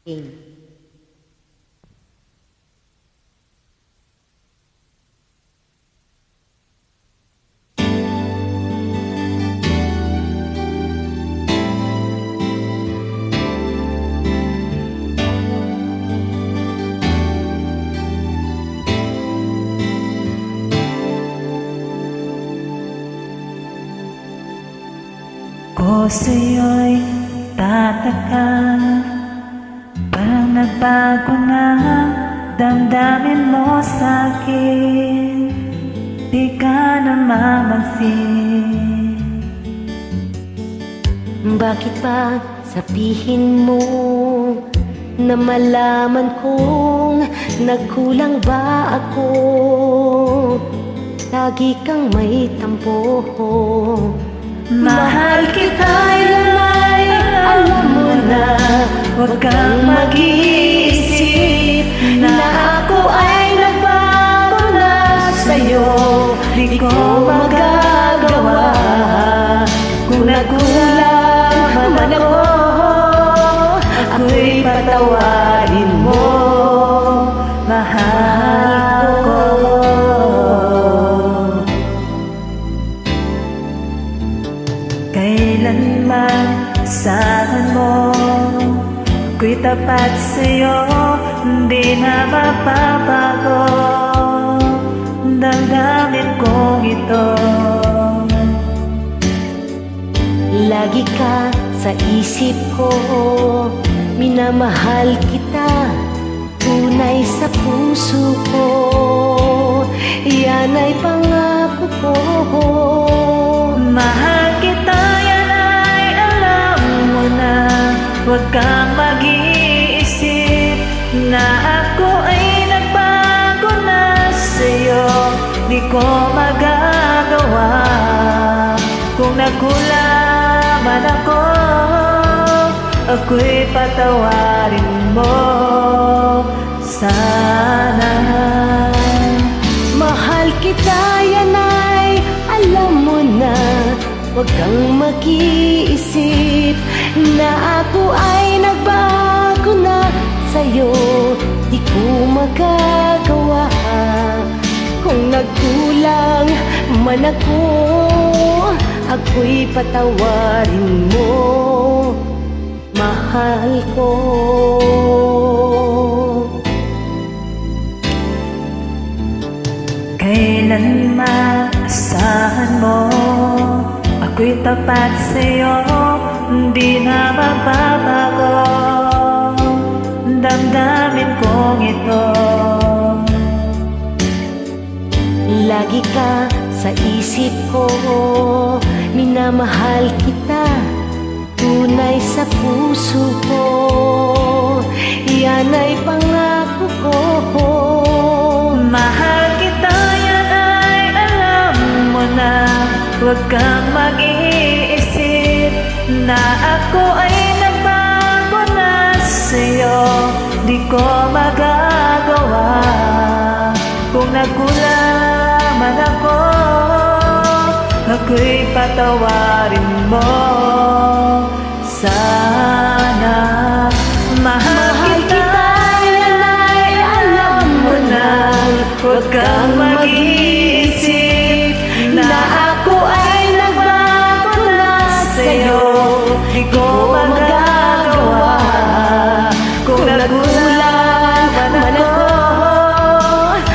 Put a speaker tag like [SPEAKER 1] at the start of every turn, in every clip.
[SPEAKER 1] King.
[SPEAKER 2] Ko sa'yo'y tataka, parang nagbago na damdamin mo sa'kin. Di ka na mamansin.
[SPEAKER 1] Bakit ba sabihin mo na malaman kong nagkulang ba ako? Lagi kang may tampo.
[SPEAKER 2] Mahal kita,
[SPEAKER 1] yan ay alam mo na.
[SPEAKER 2] huwag kang mag-iisip
[SPEAKER 1] na ako ay nagbago na sa'yo.
[SPEAKER 2] Di ko magagawa kung nagkulang man ako. Ako'y patawarin mo, mahal ko. Kailanman asahan mo, ako'y tapat sa'yo, hindi na mapapago damdamin kong ito.
[SPEAKER 1] Lagi ka sa isip ko, minamahal kita, tunay sa puso ko. Yan ay pangako ko.
[SPEAKER 2] Mahal kita, yan ay alam mo na. Huwag kang mag-iisip na ako ay nagbago na sa'yo. Di ko magagawa kung nagkulang man ako. Ako'y patawarin mo sana.
[SPEAKER 1] Mahal kita, yan ay alam mo na. Huwag kang mag-iisip na ako ay nagbago na sa'yo. Di ko magagawa kung nagkulang man ako. Ako'y patawarin mo, mahal ko.
[SPEAKER 2] Kailanman asahan mo, ako'y tapat sa'yo, hindi na magbabago damdamin kong ito.
[SPEAKER 1] Lagi ka sa isip ko, minamahal kita, tunay sa puso ko. Yan ay pangako ko.
[SPEAKER 2] Mahal kita, yan ay alam mo na. Huwag kang mag-iisip na ako ay nagbago na sa'yo. Di ko magagawa kung nagkulang man ako. Ako'y patawarin mo sana. Mahal kita, yan ay alam mo na. Huwag kang mag-iisip na ako ay nagbago na sa'yo. Di ko magagawa kung nagkulang man ako.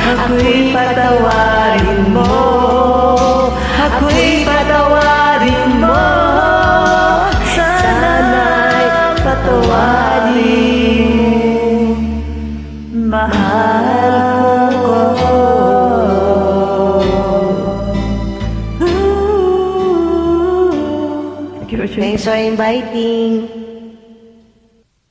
[SPEAKER 2] Ako'y patawarin mo, ako'y patawarin mo. Sana'y patawarin mo, mahal ko.
[SPEAKER 1] Thanks for inviting.